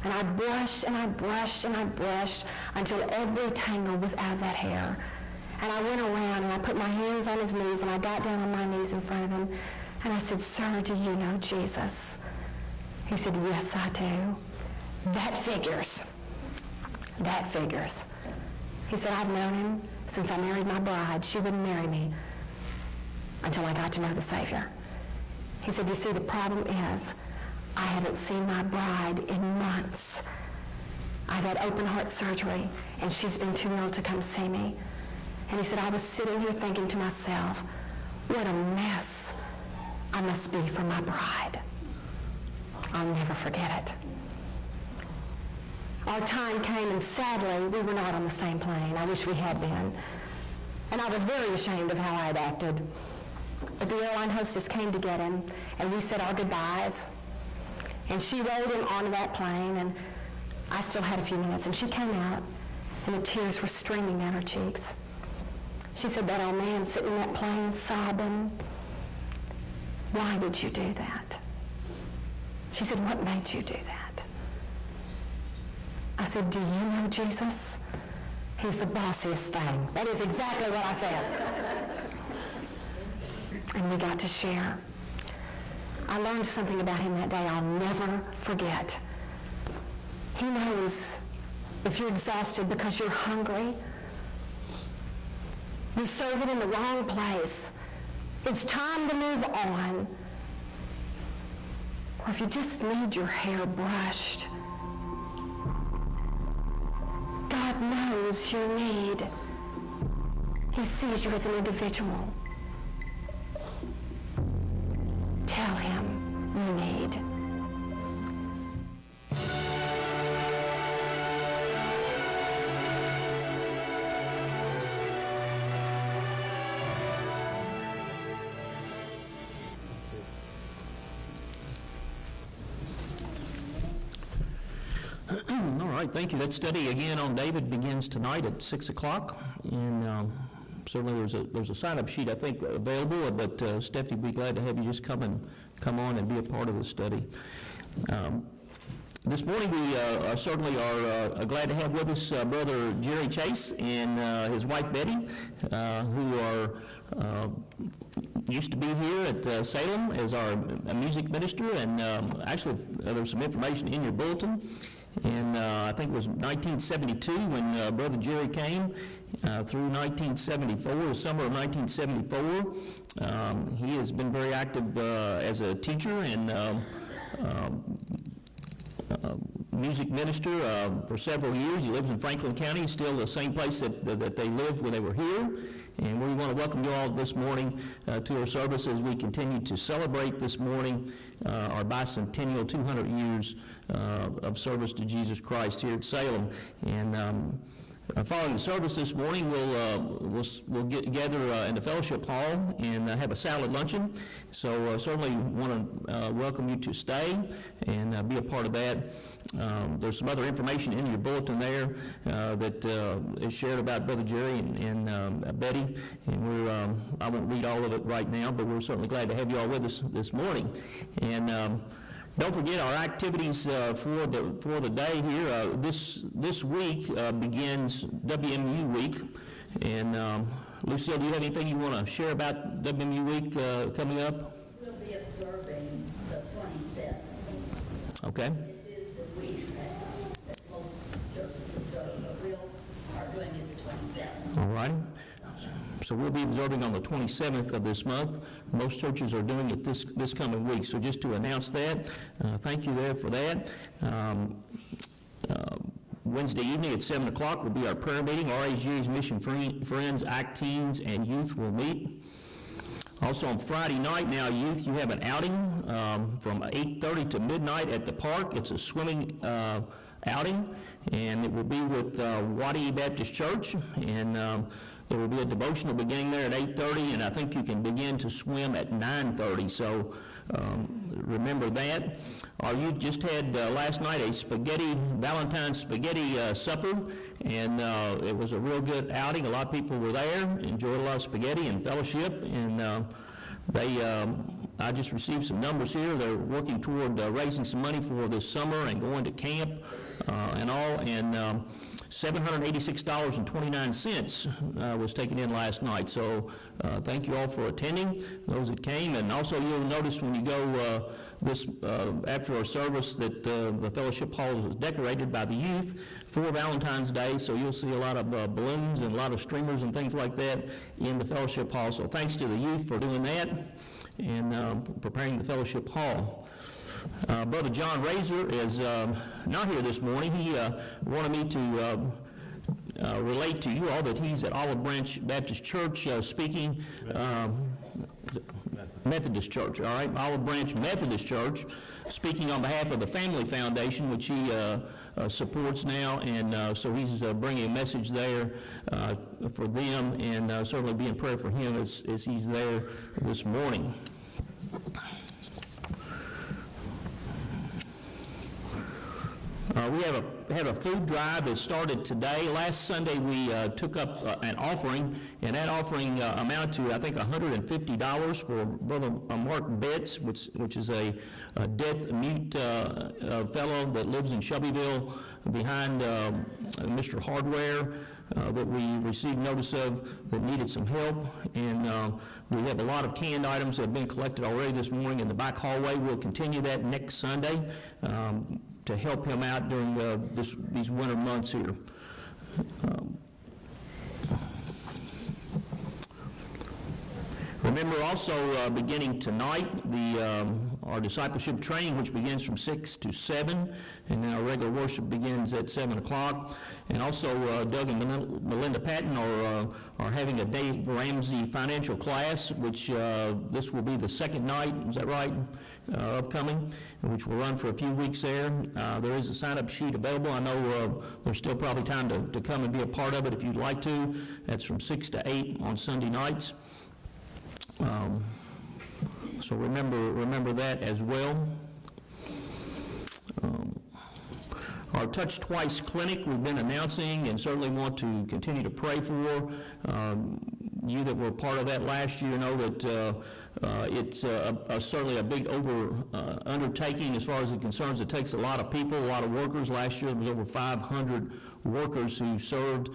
And I brushed and I brushed and I brushed until every tangle was out of that hair. And I went around and I put my hands on his knees and I got down on my knees in front of him. And I said, "Sir, do you know Jesus?" He said, "Yes, I do." "That figures. That figures." He said, "I've known him since I married my bride. She wouldn't marry me until I got to know the Savior." He said, "You see, the problem is I haven't seen my bride in months. I've had open heart surgery, and she's been too ill to come see me." And he said, "I was sitting here thinking to myself, what a mess I must be for my bride." I'll never forget it. Our time came, and sadly, we were not on the same plane. I wish we had been. And I was very ashamed of how I had acted. But the airline hostess came to get him, and we said our goodbyes. And she rode him onto that plane, and I still had a few minutes. And she came out, and the tears were streaming down her cheeks. She said, "That old man sitting in that plane sobbing, why did you do that?" She said, "What made you do that?" I said, "Do you know Jesus? He's the bossiest thing." That is exactly what I said. And we got to share. I learned something about him that day I'll never forget. He knows if you're exhausted because you're hungry, you serve it in the wrong place, it's time to move on. Or if you just need your hair brushed, God knows your need. He sees you as an individual. Tell him you need. All right, thank you. That study again on David begins tonight at 6 o'clock. And certainly there's a sign-up sheet, I think, available, but Stephanie would be glad to have you just come on and be a part of the study. This morning we certainly are glad to have with us Brother Jerry Chase and his wife Betty, who are used to be here at Salem as our music minister, and actually there's some information in your bulletin. And I think it was 1972 when Brother Jerry came through 1974, the summer of 1974. He has been very active as a teacher and music minister for several years. He lives in Franklin County, still the same place that they lived when they were here. And we want to welcome you all this morning to our service as we continue to celebrate this morning our bicentennial 200 years of service to Jesus Christ here at Salem. And following the service this morning, we'll get together in the fellowship hall and have a salad luncheon. So certainly want to welcome you to stay and be a part of that. There's some other information in your bulletin there that is shared about Brother Jerry and Betty, and I won't read all of it right now, but we're certainly glad to have you all with us this morning. And don't forget our activities for the day here. This week begins WMU week, and Lucille, do you have anything you want to share about WMU week coming up? We'll be observing the 27th. Okay. This is the week that most churches observe, but we are doing it the 27th. All right. So we'll be observing on the 27th of this month. Most churches are doing it this coming week. So just to announce that, thank you there for that. Wednesday evening at 7 o'clock will be our prayer meeting. RAG's Mission Friends, ACT Teens, and Youth will meet. Also on Friday night, now youth, you have an outing from 8:30 to midnight at the park. It's a swimming outing, and it will be with Waddy Baptist Church, and there will be a devotional beginning there at 8:30, and I think you can begin to swim at 9:30, so remember that. Our youth just had last night a Valentine's spaghetti supper, and it was a real good outing. A lot of people were there, enjoyed a lot of spaghetti and fellowship, and they I just received some numbers here. They're working toward raising some money for this summer and going to camp and all, and $786.29 was taken in last night. So thank you all for attending, those that came. And also you'll notice when you go after our service that the fellowship hall was decorated by the youth for Valentine's Day. So you'll see a lot of balloons and a lot of streamers and things like that in the fellowship hall. So thanks to the youth for doing that and preparing the fellowship hall. Brother John Razor is not here this morning. He wanted me to relate to you all that he's at Olive Branch Baptist Church speaking. Methodist Church, all right, Olive Branch Methodist Church, speaking on behalf of the Family Foundation, which he supports now, and so he's bringing a message there for them, and certainly be in prayer for him as he's there this morning. We have a food drive that started today. Last Sunday we took up an offering, and that offering amounted to, I think, $150 for Brother Mark Betts, which is a deaf-mute fellow that lives in Shelbyville behind Mr. Hardware that we received notice of that needed some help. And we have a lot of canned items that have been collected already this morning in the back hallway. We'll continue that next Sunday to help him out during these winter months here. Remember also beginning tonight our discipleship training, which begins from 6 to 7, and then our regular worship begins at 7 o'clock. And also Doug and Melinda Patton are having a Dave Ramsey financial class, which this will be the second night, is that right, upcoming, which will run for a few weeks there. There is a sign-up sheet available. I know there's still probably time to come and be a part of it if you'd like to. That's from 6 to 8 on Sunday nights. So remember that as well. Our Touch Twice clinic we've been announcing and certainly want to continue to pray for. You that were part of that last year know that it's certainly a big undertaking as far as it concerns. It takes a lot of people, a lot of workers. Last year there was over 500 workers who served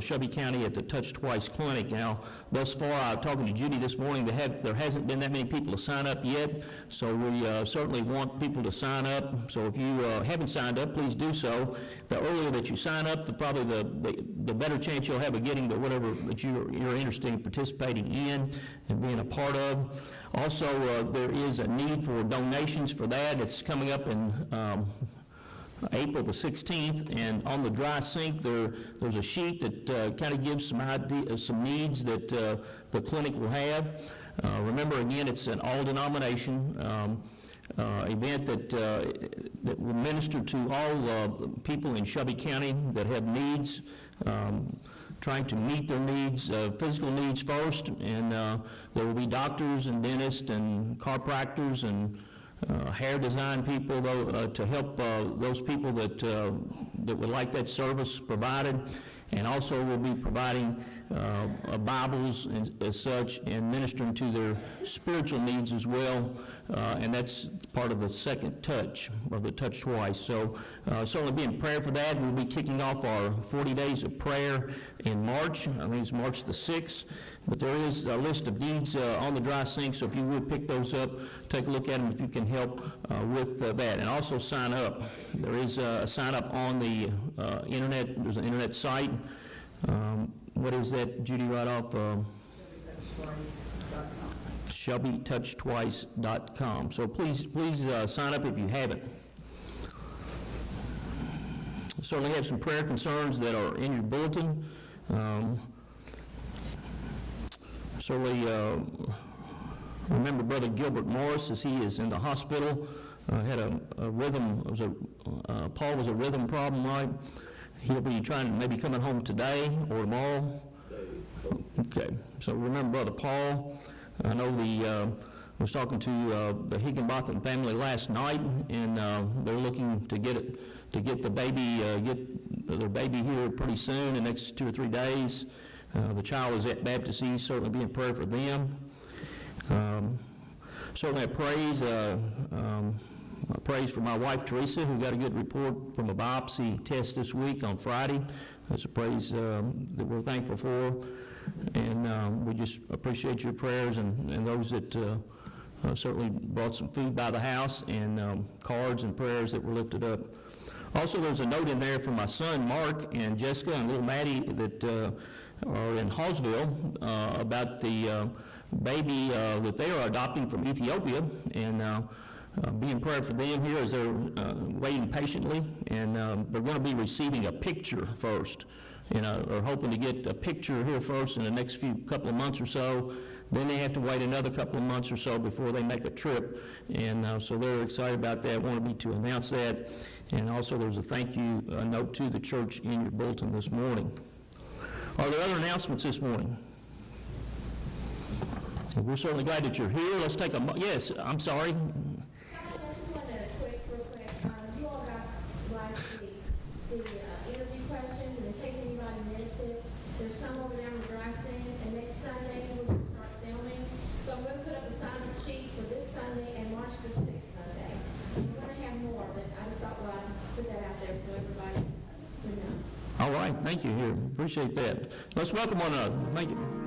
Shelby County at the Touch Twice clinic. Now, thus far, I'm talking to Judy this morning, there hasn't been that many people to sign up yet, so we certainly want people to sign up. So if you haven't signed up, please do so. The earlier that you sign up, probably the better chance you'll have of getting to whatever that you're interested in participating in and being a part of. Also, there is a need for donations for that. It's coming up in April the 16th, and on the dry sink there's a sheet that kind of gives some needs that the clinic will have. Remember, again, it's an all-denomination event that will minister to all people in Shelby County that have needs, trying to meet their needs, physical needs first, and there will be doctors and dentists and chiropractors and hair design people to help those people that would like that service provided. And also we'll be providing Bibles as such and ministering to their spiritual needs as well. And that's part of the second touch of the Touch Twice. So certainly be in prayer for that. We'll be kicking off our 40 days of prayer in March. I think it's March the 6th. But there is a list of needs on the dry sink, so if you would pick those up, take a look at them if you can help with that. And also sign up. There is a sign up on the internet. There's an internet site. What is that, Judy, right off? ShelbyTouchTwice.com. So please sign up if you haven't. Certainly have some prayer concerns that are in your bulletin. Certainly remember Brother Gilbert Morris as he is in the hospital. Had a rhythm, Paul was a rhythm problem, right? He'll be trying to maybe coming home today or tomorrow. Okay, so remember Brother Paul. I know I was talking to the Higginbotham family last night, and they're looking to get their baby here pretty soon, the next 2 or 3 days. The child is at Baptist East, certainly be in prayer for them. certainly I praise for my wife Teresa, who got a good report from a biopsy test this week on Friday. That's a praise that we're thankful for, and we just appreciate your prayers and those that certainly brought some food by the house and cards and prayers that were lifted up. Also, there's a note in there from my son Mark and Jessica and little Maddie that are in Hallsville about the baby that they are adopting from Ethiopia, and be in prayer for them here as they're waiting patiently, and they're going to be receiving a picture first, and are hoping to get a picture here first in the next couple of months or so. Then they have to wait another couple of months or so before they make a trip, and so they're excited about that. Wanted me to announce that, and also there's a thank you note to the church in your bulletin this morning. Are there other announcements this morning? Well, we're certainly glad that you're here. Let's take yes, I'm sorry. I just wanted real quick. You all got last week the interview questions, and in case anybody missed it, there's some over there on the dry sand, and next Sunday we're going to start filming. So I'm going to put up a sign-up sheet for this Sunday and March the 6th Sunday. We're going to have more, but I just thought I'd put that out there so everybody would know. All right, thank you. Here, appreciate that. Let's welcome one another. Thank you.